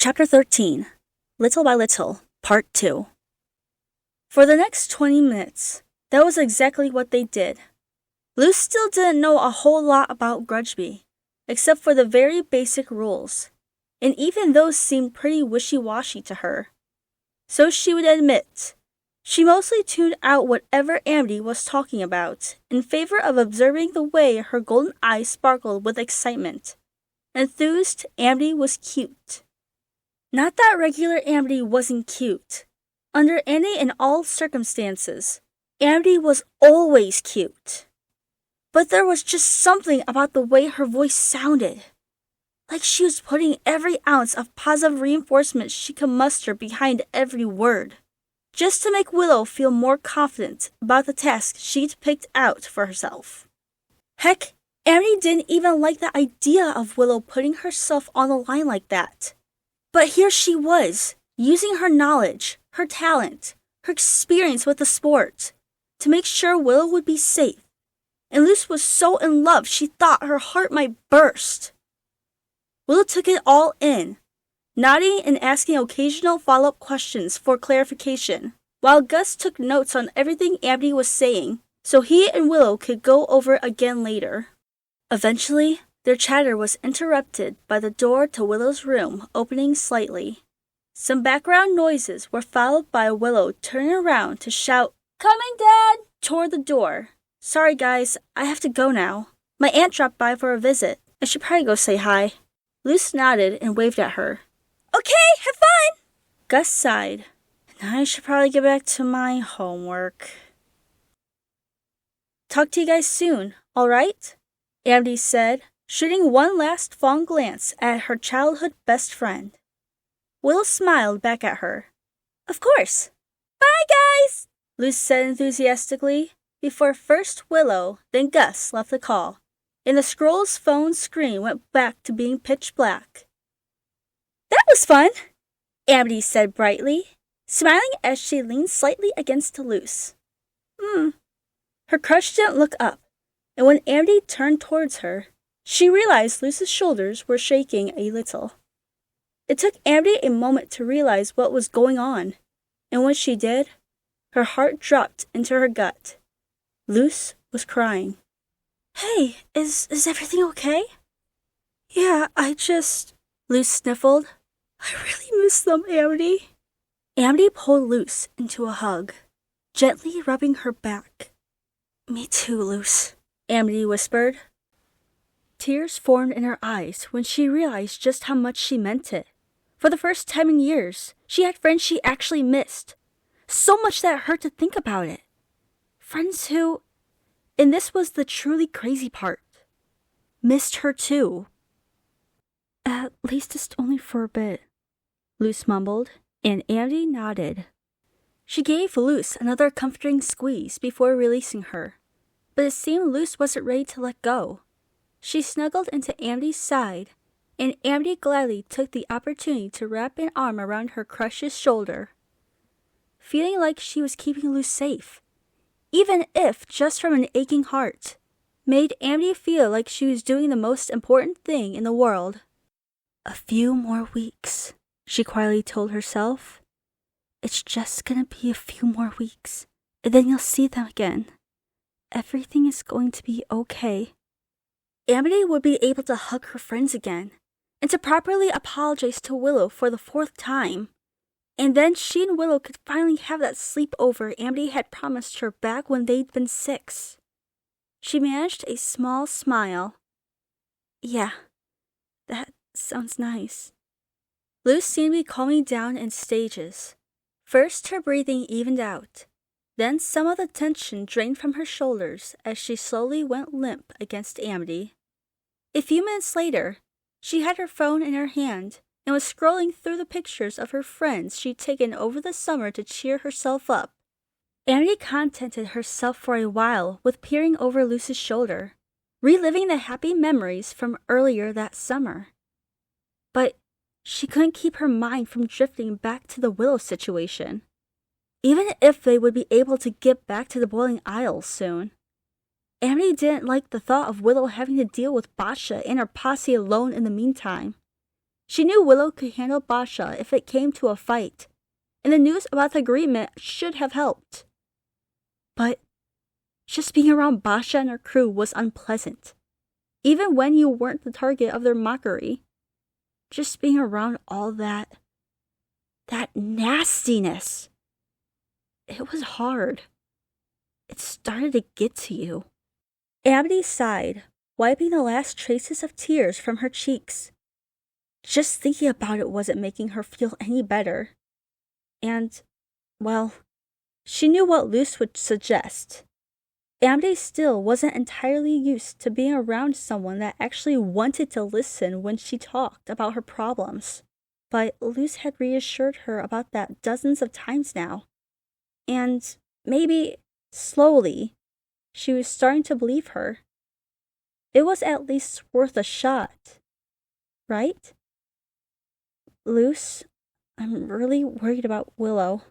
Chapter 13, Little by Little, Part 2. For the next 20 minutes, that was exactly what they did. Luz still didn't know a whole lot about Grudgeby, except for the very basic rules, and even those seemed pretty wishy-washy to her. So she would admit, she mostly tuned out whatever Amity was talking about, in favor of observing the way her golden eyes sparkled with excitement. Enthused, Amity was cute. Not that regular Amity wasn't cute. Under any and all circumstances, Amity was always cute. But there was just something about the way her voice sounded. Like she was putting every ounce of positive reinforcement she could muster behind every word, just to make Willow feel more confident about the task she'd picked out for herself. Heck, Amity didn't even like the idea of Willow putting herself on the line like that. But here she was, using her knowledge, her talent, her experience with the sport, to make sure Willow would be safe. And Luz was so in love she thought her heart might burst. Willow took it all in, nodding and asking occasional follow-up questions for clarification, while Gus took notes on everything Amity was saying, so he and Willow could go over again later. Eventually, their chatter was interrupted by the door to Willow's room opening slightly. Some background noises were followed by Willow turning around to shout, "Coming, Dad!" toward the door. "Sorry, guys, I have to go now. My aunt dropped by for a visit. I should probably go say hi." Luz nodded and waved at her. "Okay, have fun!" Gus sighed. "Now I should probably get back to my homework." "Talk to you guys soon, all right?" Amity said, shooting one last fond glance at her childhood best friend. Willow smiled back at her. "Of course. Bye, guys," Luz said enthusiastically, before first Willow, then Gus left the call, and the scroll's phone screen went back to being pitch black. "That was fun," Amity said brightly, smiling as she leaned slightly against Luz. Her crush didn't look up, and when Amity turned towards her, she realized Luz's shoulders were shaking a little. It took Amity a moment to realize what was going on, and when she did, her heart dropped into her gut. Luz was crying. "Hey, is everything okay?" "Yeah, Luz sniffled. "I really miss them, Amity." Amity pulled Luz into a hug, gently rubbing her back. "Me too, Luz," Amity whispered. Tears formed in her eyes when she realized just how much she meant it. For the first time in years, she had friends she actually missed. So much that it hurt to think about it. Friends who, and this was the truly crazy part, missed her too. "At least it's only for a bit," Luz mumbled, and Amity nodded. She gave Luz another comforting squeeze before releasing her, but it seemed Luz wasn't ready to let go. She snuggled into Amity's side, and Amity gladly took the opportunity to wrap an arm around her crush's shoulder, feeling like she was keeping Luz safe, even if just from an aching heart, made Amity feel like she was doing the most important thing in the world. "A few more weeks," she quietly told herself. "It's just gonna be a few more weeks, and then you'll see them again. Everything is going to be okay." Amity would be able to hug her friends again, and to properly apologize to Willow for the 4th time. And then she and Willow could finally have that sleepover Amity had promised her back when they'd been 6. She managed a small smile. "Yeah, that sounds nice." Luz seemed to be calming down in stages. First her breathing evened out. Then some of the tension drained from her shoulders as she slowly went limp against Amity. A few minutes later, she had her phone in her hand and was scrolling through the pictures of her friends she'd taken over the summer to cheer herself up. Amity contented herself for a while with peering over Luz's shoulder, reliving the happy memories from earlier that summer. But she couldn't keep her mind from drifting back to the Willow situation. Even if they would be able to get back to the Boiling Isles soon, Amity didn't like the thought of Willow having to deal with Basha and her posse alone in the meantime. She knew Willow could handle Basha if it came to a fight, and the news about the agreement should have helped. But just being around Basha and her crew was unpleasant. Even when you weren't the target of their mockery, just being around all that nastiness, it was hard. It started to get to you. Amity sighed, wiping the last traces of tears from her cheeks. Just thinking about it wasn't making her feel any better. And, well, she knew what Luce would suggest. Amity still wasn't entirely used to being around someone that actually wanted to listen when she talked about her problems. But Luce had reassured her about that dozens of times now. And maybe, slowly, she was starting to believe her. It was at least worth a shot. Right? Luce, I'm really worried about Willow.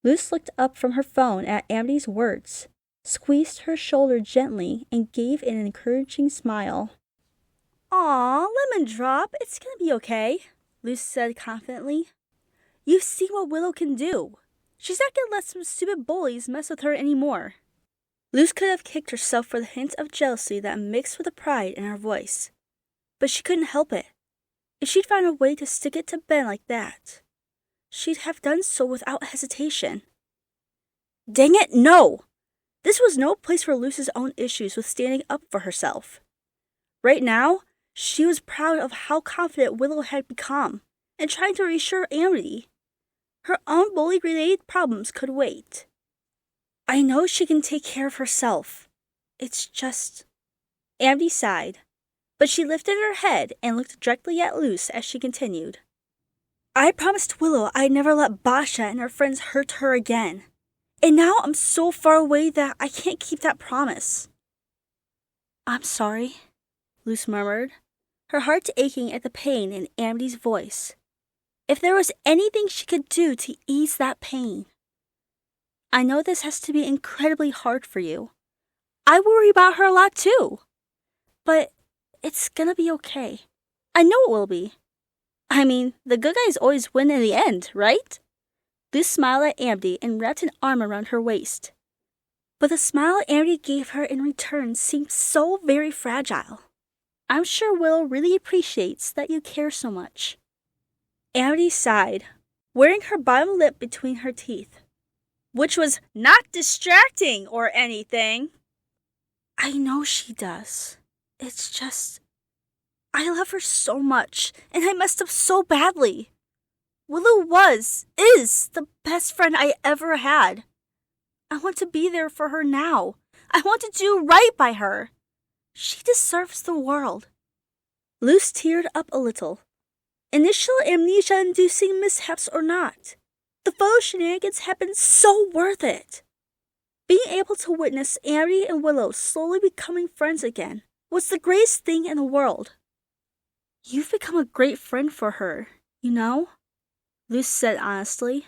Luce looked up from her phone at Amity's words, squeezed her shoulder gently, and gave an encouraging smile. Aw, Lemon Drop, it's gonna be okay, Luce said confidently. You've seen what Willow can do. She's not gonna let some stupid bullies mess with her anymore. Luce could have kicked herself for the hint of jealousy that mixed with the pride in her voice. But she couldn't help it. If she'd found a way to stick it to Ben like that, she'd have done so without hesitation. Dang it, no! This was no place for Luce's own issues with standing up for herself. Right now, she was proud of how confident Willow had become, and trying to reassure Amity. Her own bully-related problems could wait. I know she can take care of herself. It's just... Amity sighed, but she lifted her head and looked directly at Luce as she continued. I promised Willow I'd never let Basha and her friends hurt her again. And now I'm so far away that I can't keep that promise. I'm sorry, Luce murmured, her heart aching at the pain in Amity's voice. If there was anything she could do to ease that pain. I know this has to be incredibly hard for you. I worry about her a lot too. But it's gonna be okay. I know it will be. I mean, the good guys always win in the end, right? Luce smiled at Amity and wrapped an arm around her waist. But the smile Amity gave her in return seemed so very fragile. I'm sure Will really appreciates that you care so much. Amity sighed, wearing her bottom lip between her teeth, which was not distracting or anything. I know she does. It's just... I love her so much, and I messed up so badly. Willow is the best friend I ever had. I want to be there for her now. I want to do right by her. She deserves the world. Luce teared up a little. Initial amnesia-inducing mishaps or not, the photo shenanigans had been so worth it. Being able to witness Amity and Willow slowly becoming friends again was the greatest thing in the world. You've become a great friend for her, you know? Luce said honestly.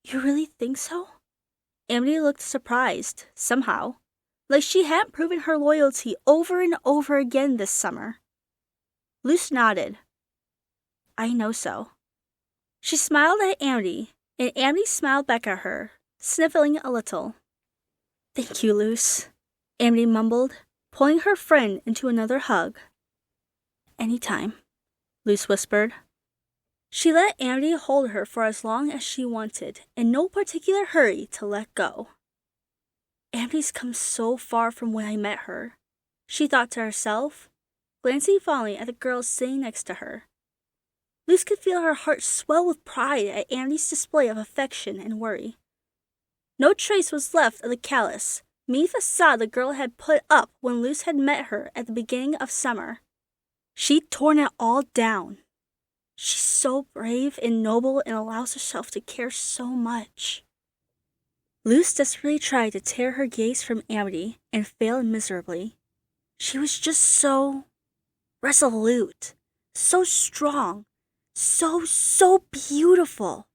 You really think so? Amity looked surprised, somehow, like she hadn't proven her loyalty over and over again this summer. Luce nodded. I know so. She smiled at Amity, and Amity smiled back at her, sniffling a little. Thank you, Luce, Amity mumbled, pulling her friend into another hug. Anytime, Luce whispered. She let Amity hold her for as long as she wanted, in no particular hurry to let go. Amity's come so far from when I met her, she thought to herself, glancing fondly at the girl sitting next to her. Luce could feel her heart swell with pride at Amity's display of affection and worry. No trace was left of the callous, mean facade the girl had put up when Luce had met her at the beginning of summer. She'd torn it all down. She's so brave and noble and allows herself to care so much. Luce desperately tried to tear her gaze from Amity and failed miserably. She was just so resolute, so strong, so beautiful,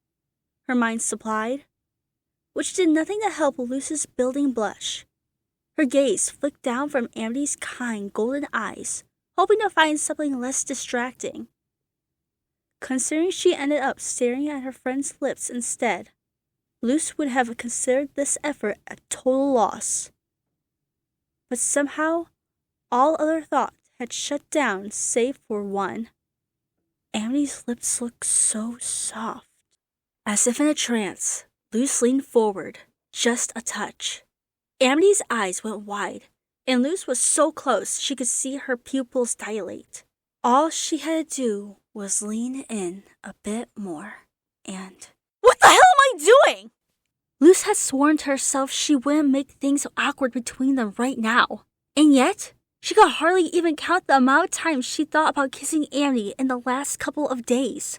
her mind supplied, which did nothing to help Luce's building blush. Her gaze flicked down from Amity's kind golden eyes, hoping to find something less distracting. considering she ended up staring at her friend's lips instead. Luce would have considered this effort a total loss. But somehow, all other thoughts had shut down save for one. Amity's lips looked so soft. As if in a trance, Luce leaned forward, just a touch. Amity's eyes went wide, and Luce was so close she could see her pupils dilate. All she had to do was lean in a bit more, and... What the hell am I doing? Luce had sworn to herself she wouldn't make things awkward between them right now. And yet, she could hardly even count the amount of times she thought about kissing Amity in the last couple of days.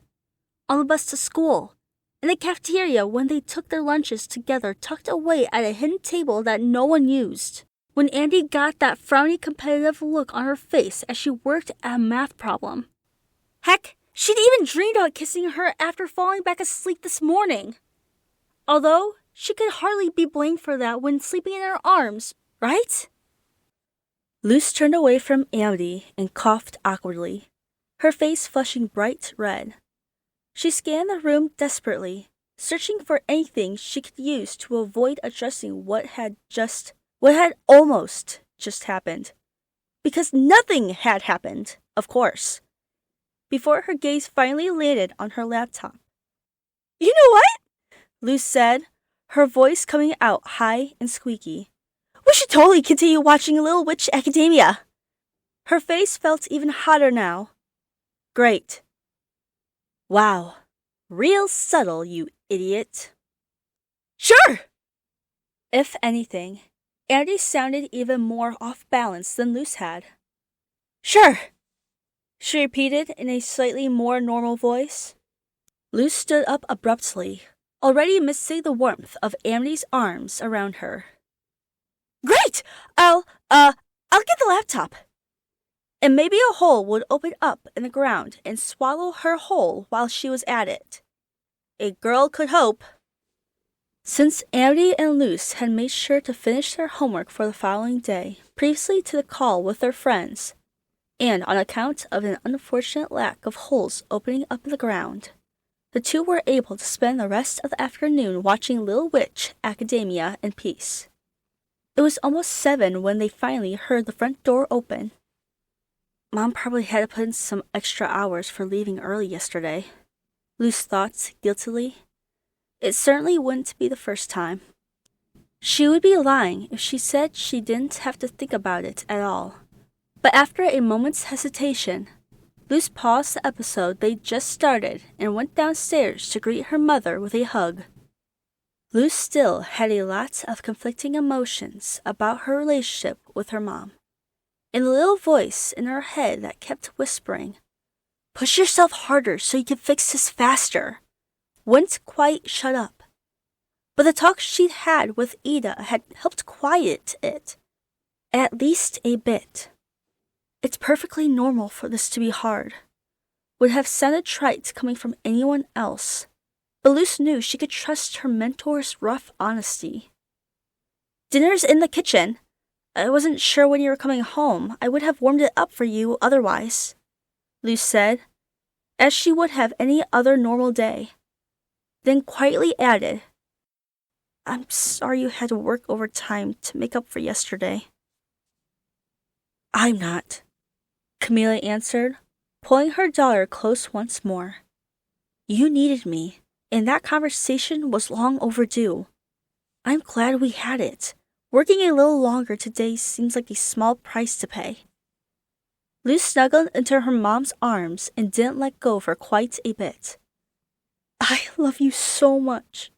On the bus to school, in the cafeteria when they took their lunches together tucked away at a hidden table that no one used. When Andy got that frowny competitive look on her face as she worked at a math problem. Heck, she'd even dreamed about kissing her after falling back asleep this morning. Although, she could hardly be blamed for that when sleeping in her arms, right? Luce turned away from Amity and coughed awkwardly, her face flushing bright red. She scanned the room desperately, searching for anything she could use to avoid addressing what had almost just happened. Because nothing had happened, of course. Before her gaze finally landed on her laptop. You know what? Luce said, her voice coming out high and squeaky. We should totally continue watching Little Witch Academia. Her face felt even hotter now. Great. Wow. Real subtle, you idiot. Sure! If anything, Andy sounded even more off balance than Luce had. Sure, she repeated in a slightly more normal voice. Luce stood up abruptly, already missing the warmth of Amity's arms around her. Great! I'll get the laptop. And maybe a hole would open up in the ground and swallow her whole while she was at it. A girl could hope. Since Amity and Luce had made sure to finish their homework for the following day, previously to the call with their friends, and on account of an unfortunate lack of holes opening up in the ground, the two were able to spend the rest of the afternoon watching Little Witch Academia in peace. It was almost 7 when they finally heard the front door open. Mom probably had to put in some extra hours for leaving early yesterday, Luce thought guiltily. It certainly wouldn't be the first time. She would be lying if she said she didn't have to think about it at all. But after a moment's hesitation, Luce paused the episode they just started and went downstairs to greet her mother with a hug. Luce still had a lot of conflicting emotions about her relationship with her mom, and the little voice in her head that kept whispering, "Push yourself harder so you can fix this faster," wouldn't quite shut up. But the talk she'd had with Ida had helped quiet it, at least a bit. It's perfectly normal for this to be hard. Would have sounded trite coming from anyone else, but Luce knew she could trust her mentor's rough honesty. Dinner's in the kitchen. I wasn't sure when you were coming home. I would have warmed it up for you otherwise, Luce said, as she would have any other normal day. Then quietly added, I'm sorry you had to work overtime to make up for yesterday. I'm not, Camilla answered, pulling her daughter close once more. You needed me, and that conversation was long overdue. I'm glad we had it. Working a little longer today seems like a small price to pay. Luce snuggled into her mom's arms and didn't let go for quite a bit. I love you so much.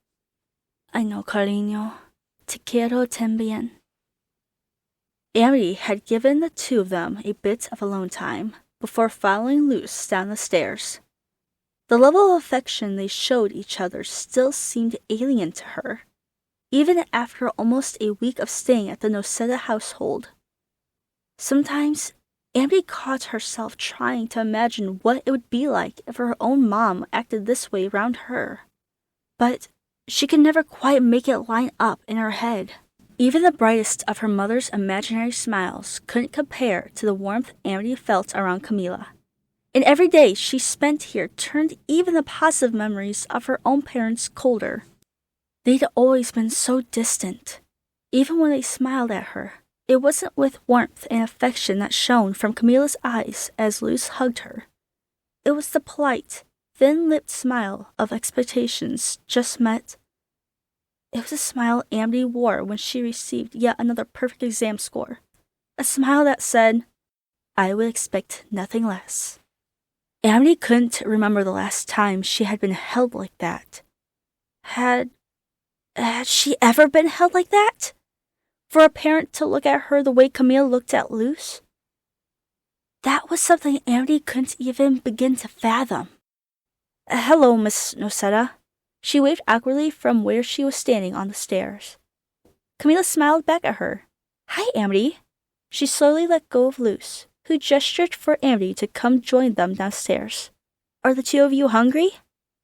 I know, cariño. Te quiero también. Amity had given the two of them a bit of alone time before following Luce down the stairs. The level of affection they showed each other still seemed alien to her, even after almost a week of staying at the Noceda household. Sometimes, Amity caught herself trying to imagine what it would be like if her own mom acted this way around her. But she could never quite make it line up in her head. Even the brightest of her mother's imaginary smiles couldn't compare to the warmth Amity felt around Camilla. and every day she spent here turned even the positive memories of her own parents colder. They'd always been so distant. Even when they smiled at her, it wasn't with warmth and affection that shone from Camilla's eyes as Luz hugged her. It was the polite, thin-lipped smile of expectations just met. It was a smile Amity wore when she received yet another perfect exam score. A smile that said, "I would expect nothing less." Amity couldn't remember the last time she had been held like that. Had she ever been held like that? For a parent to look at her the way Camille looked at Luz? That was something Amity couldn't even begin to fathom. "Hello, Miss Nocetta." She waved awkwardly from where she was standing on the stairs. Camilla smiled back at her. "Hi, Amity." She slowly let go of Luz, who gestured for Amity to come join them downstairs. "Are the two of you hungry?"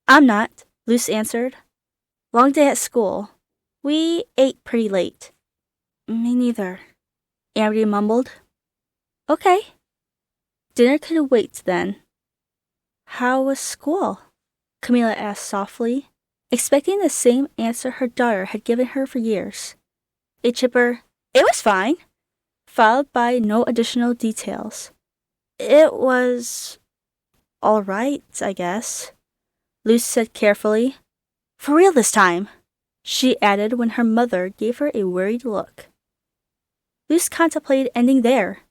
"I'm not," Luz answered. "Long day at school. We ate pretty late." "Me neither," Amity mumbled. "Okay." Dinner could wait then. "How was school?" Camilla asked softly, expecting the same answer her daughter had given her for years. A chipper, "It was fine," followed by no additional details. "It was all right, I guess," Luz said carefully. "For real this time," she added when her mother gave her a worried look. Luz contemplated ending there.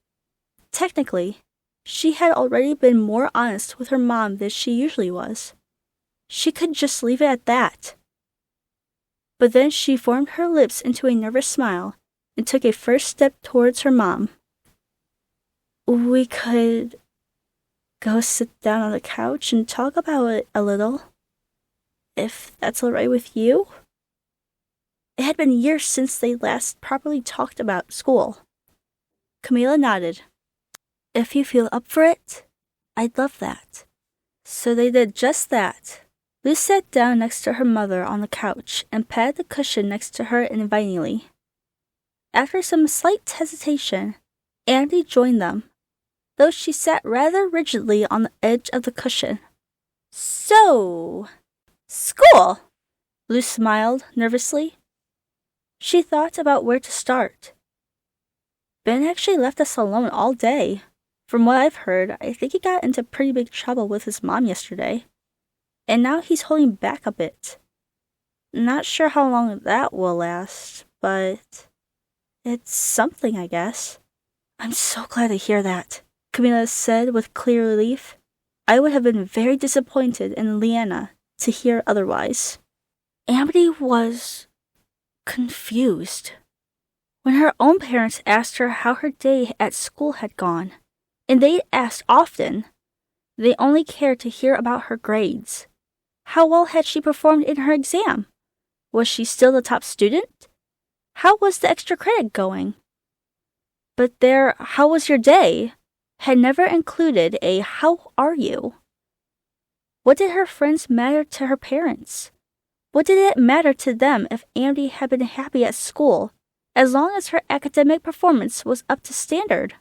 Technically, she had already been more honest with her mom than she usually was. She could just leave it at that. But then she formed her lips into a nervous smile and took a first step towards her mom. "We could go sit down on the couch and talk about it a little, if that's all right with you?" It had been years since they last properly talked about school. Camilla nodded. "If you feel up for it, I'd love that." So they did just that. Luz sat down next to her mother on the couch and patted the cushion next to her invitingly. After some slight hesitation, Amity joined them, though she sat rather rigidly on the edge of the cushion. "So, school," Luz smiled nervously. She thought about where to start. "Ben actually left us alone all day. From what I've heard, I think he got into pretty big trouble with his mom yesterday. And now he's holding back a bit. Not sure how long that will last, but it's something, I guess." "I'm so glad to hear that," Camilla said with clear relief. "I would have been very disappointed in Leanna to hear otherwise." Amity was confused. When her own parents asked her how her day at school had gone, and they asked often, they only cared to hear about her grades. How well had she performed in her exam? Was she still the top student? How was the extra credit going? But their "how was your day" had never included a "how are you?" What did her friends matter to her parents? What did it matter to them if Amity had been happy at school, as long as her academic performance was up to standard?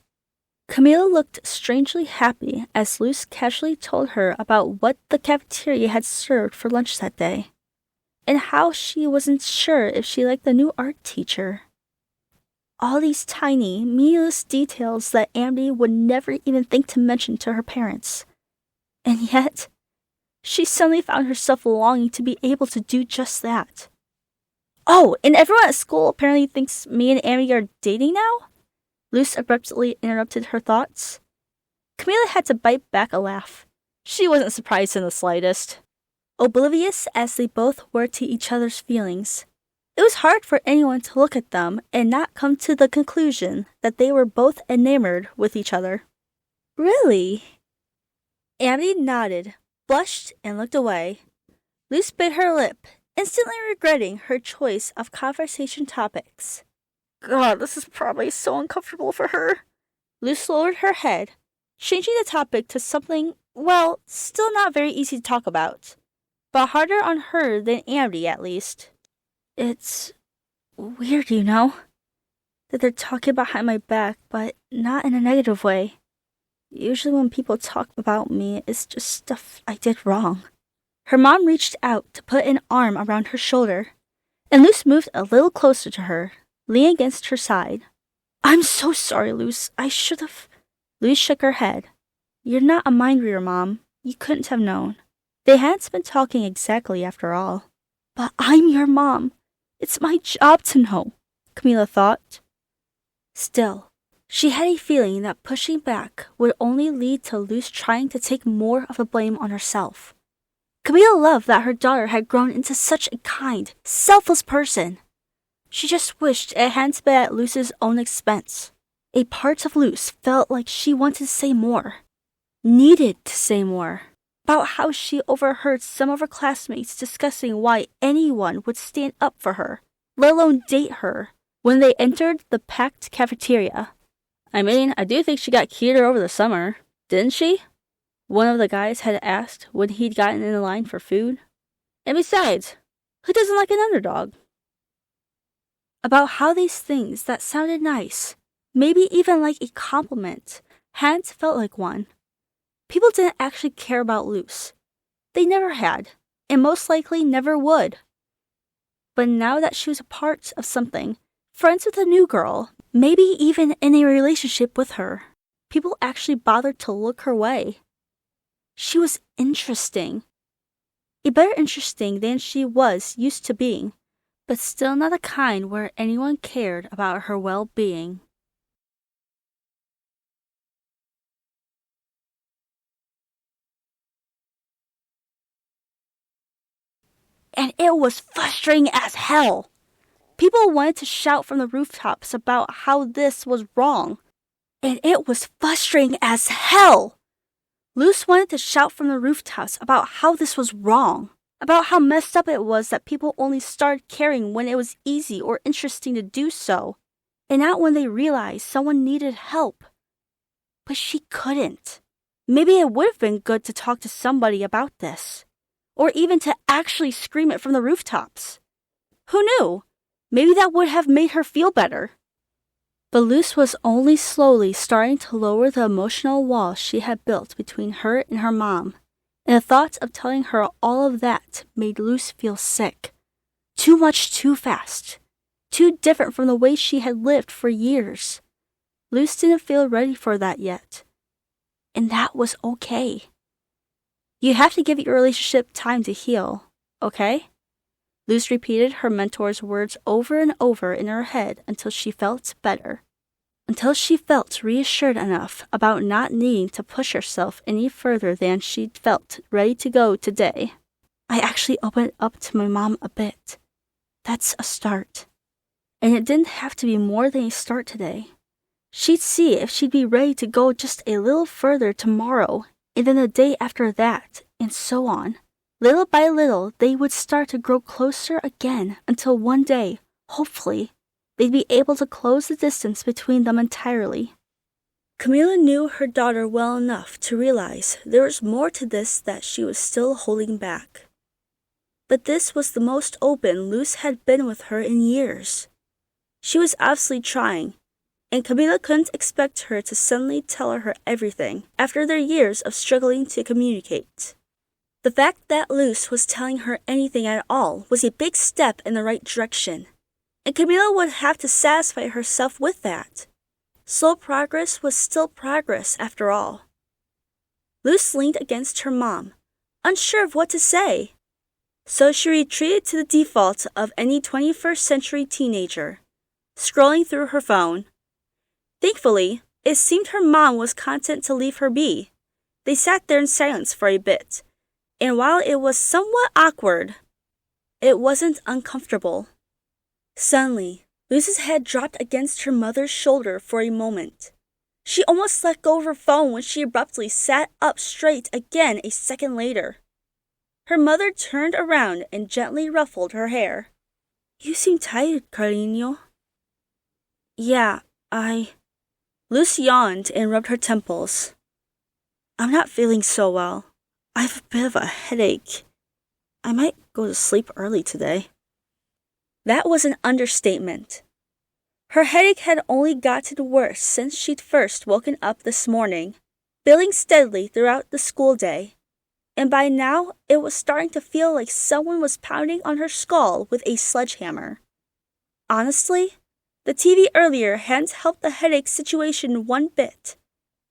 Camilla looked strangely happy as Luz casually told her about what the cafeteria had served for lunch that day, and how she wasn't sure if she liked the new art teacher. All these tiny, meaningless details that Amity would never even think to mention to her parents. And yet, she suddenly found herself longing to be able to do just that. "Oh, and everyone at school apparently thinks me and Amity are dating now?" Luz abruptly interrupted her thoughts. Camilla had to bite back a laugh. She wasn't surprised in the slightest. Oblivious as they both were to each other's feelings, it was hard for anyone to look at them and not come to the conclusion that they were both enamored with each other. "Really?" Amity nodded, blushed, and looked away. Luz bit her lip, instantly regretting her choice of conversation topics. God, this is probably so uncomfortable for her. Luz lowered her head, changing the topic to something, well, still not very easy to talk about, but harder on her than Amity at least. "It's weird, you know, that they're talking behind my back, but not in a negative way. Usually when people talk about me, it's just stuff I did wrong. Her mom reached out to put an arm around her shoulder, and Luce moved a little closer to her, leaning against her side. I'm so sorry, Luce. I should have... Luce shook her head. You're not a mind reader, Mom. You couldn't have known. They hadn't been talking exactly after all. But I'm your mom. It's my job to know, Camila thought. Still, she had a feeling that pushing back would only lead to Luce trying to take more of the blame on herself. Camila loved that her daughter had grown into such a kind, selfless person. She just wished it hadn't been at Luce's own expense. A part of Luce felt like she wanted to say more, needed to say more, about how she overheard some of her classmates discussing why anyone would stand up for her, let alone date her, when they entered the packed cafeteria. I mean, I do think she got cuter over the summer, didn't she? One of the guys had asked when he'd gotten in the line for food. And besides, who doesn't like an underdog? About how these things that sounded nice, maybe even like a compliment, hadn't felt like one. People didn't actually care about Luce. They never had, and most likely never would. But now that she was a part of something, friends with a new girl, maybe even in a relationship with her, people actually bothered to look her way. She was interesting. A better interesting than she was used to being, but still not the kind where anyone cared about her well-being. And it was frustrating as hell. People wanted to shout from the rooftops about how this was wrong. And it was frustrating as hell. Luce wanted to shout from the rooftops about how this was wrong. About how messed up it was that people only started caring when it was easy or interesting to do so, and not when they realized someone needed help. But she couldn't. Maybe it would have been good to talk to somebody about this, or even to actually scream it from the rooftops. Who knew? Maybe that would have made her feel better. But Luce was only slowly starting to lower the emotional wall she had built between her and her mom. And the thought of telling her all of that made Luce feel sick. Too much too fast. Too different from the way she had lived for years. Luce didn't feel ready for that yet. And that was okay. You have to give your relationship time to heal, okay? Luce repeated her mentor's words over and over in her head until she felt better. Until she felt reassured enough about not needing to push herself any further than she'd felt ready to go today. I actually opened up to my mom a bit. That's a start. And it didn't have to be more than a start today. She'd see if she'd be ready to go just a little further tomorrow, and then the day after that, and so on. Little by little, they would start to grow closer again until one day, hopefully, they'd be able to close the distance between them entirely. Camila knew her daughter well enough to realize there was more to this that she was still holding back. But this was the most open Luce had been with her in years. She was obviously trying, and Camila couldn't expect her to suddenly tell her everything after their years of struggling to communicate. The fact that Luce was telling her anything at all was a big step in the right direction, and Camila would have to satisfy herself with that. Slow progress was still progress after all. Luce leaned against her mom, unsure of what to say. So she retreated to the default of any 21st century teenager, scrolling through her phone. Thankfully, it seemed her mom was content to leave her be. They sat there in silence for a bit, and while it was somewhat awkward, it wasn't uncomfortable. Suddenly, Luce's head dropped against her mother's shoulder for a moment. She almost let go of her phone when she abruptly sat up straight again a second later. Her mother turned around and gently ruffled her hair. You seem tired, Carlinho. Yeah, Luce yawned and rubbed her temples. I'm not feeling so well. I have a bit of a headache. I might go to sleep early today. That was an understatement. Her headache had only gotten worse since she'd first woken up this morning. building steadily throughout the school day, and by now it was starting to feel like someone was pounding on her skull with a sledgehammer. Honestly, the TV earlier hadn't helped the headache situation one bit,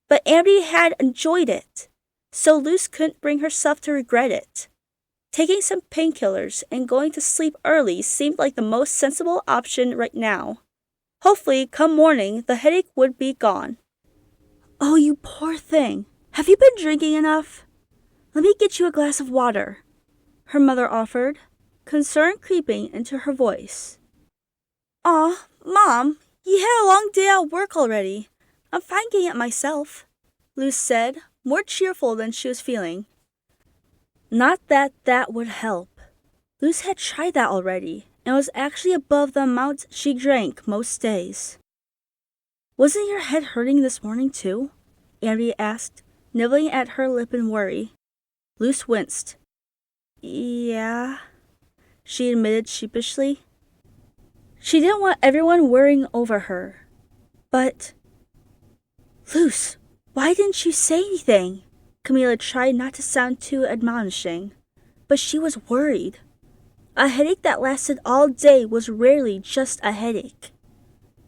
but Amity had enjoyed it, so Luce couldn't bring herself to regret it. Taking some painkillers and going to sleep early seemed like the most sensible option right now. Hopefully, come morning, the headache would be gone. Oh, you poor thing. Have you been drinking enough? Let me get you a glass of water, her mother offered, concern creeping into her voice. Aw, Mom, you had a long day at work already. I'm fine getting it myself, Luce said, more cheerful than she was feeling. Not that that would help. Luce had tried that already, and was actually above the amount she drank most days. Wasn't your head hurting this morning too? Amity asked, nibbling at her lip in worry. Luce winced. Yeah, she admitted sheepishly. She didn't want everyone worrying over her. But, Luce, why didn't you say anything? Camila tried not to sound too admonishing, but she was worried. A headache that lasted all day was rarely just a headache.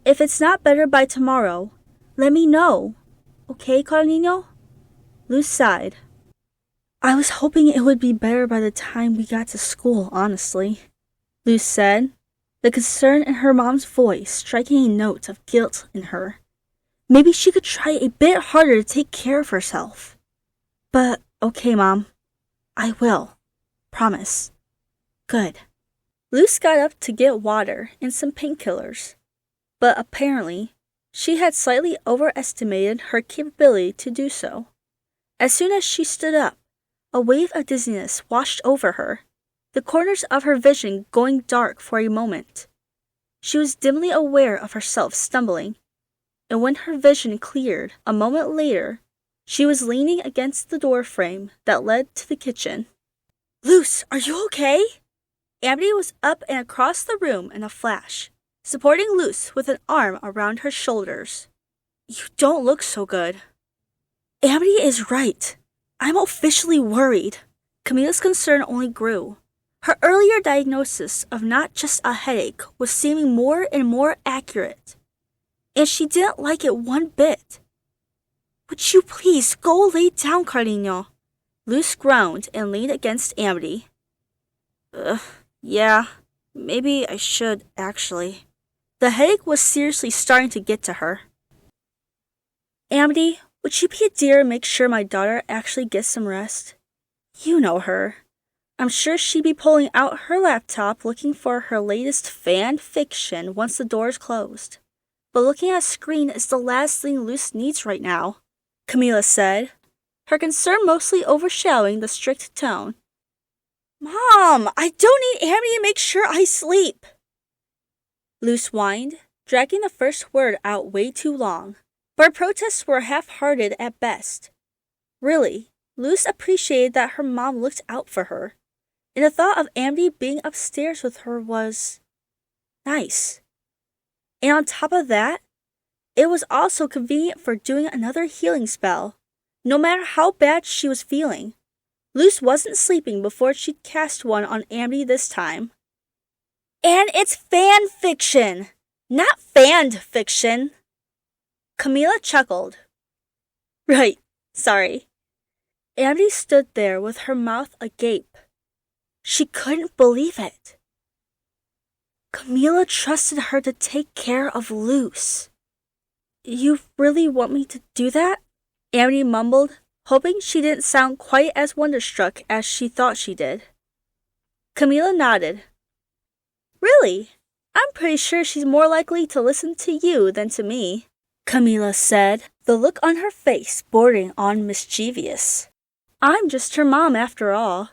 If it's not better by tomorrow, let me know. Okay, Carlino? Luce sighed. I was hoping it would be better by the time we got to school, honestly, Luce said, the concern in her mom's voice striking a note of guilt in her. Maybe she could try a bit harder to take care of herself. But, okay, Mom. I will. Promise. Good. Luce got up to get water and some painkillers, but apparently, she had slightly overestimated her capability to do so. As soon as she stood up, a wave of dizziness washed over her, the corners of her vision going dark for a moment. She was dimly aware of herself stumbling, and when her vision cleared a moment later, she was leaning against the door frame that led to the kitchen. Luce, are you okay? Amity was up and across the room in a flash, supporting Luce with an arm around her shoulders. You don't look so good. Amity is right. I'm officially worried. Camila's concern only grew. Her earlier diagnosis of not just a headache was seeming more and more accurate, and she didn't like it one bit. Would you please go lay down, Carlino? Luce groaned and leaned against Amity. Yeah, maybe I should, actually. The headache was seriously starting to get to her. Amity, would you be a dear and make sure my daughter actually gets some rest? You know her. I'm sure she'd be pulling out her laptop looking for her latest fan fiction once the door's closed. But looking at a screen is the last thing Luce needs right now, Camila said, her concern mostly overshadowing the strict tone. Mom, I don't need Amity to make sure I sleep. Luce whined, dragging the first word out way too long, but her protests were half-hearted at best. Really, Luce appreciated that her mom looked out for her, and the thought of Amity being upstairs with her was nice. And on top of that, it was also convenient for doing another healing spell, no matter how bad she was feeling. Luce wasn't sleeping before she'd cast one on Amity this time. And it's fan fiction, not fanned fiction. Camila chuckled. Right, sorry. Amity stood there with her mouth agape. She couldn't believe it. Camila trusted her to take care of Luce. You really want me to do that? Amity mumbled, hoping she didn't sound quite as wonderstruck as she thought she did. Camila nodded. Really? I'm pretty sure she's more likely to listen to you than to me, Camila said, the look on her face bordering on mischievous. I'm just her mom after all.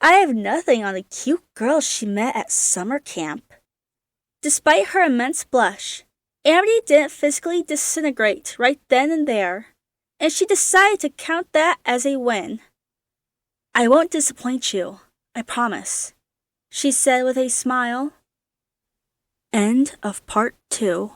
I have nothing on the cute girl she met at summer camp. Despite her immense blush, Amity didn't physically disintegrate right then and there, and she decided to count that as a win. I won't disappoint you, I promise, she said with a smile. End of part 2.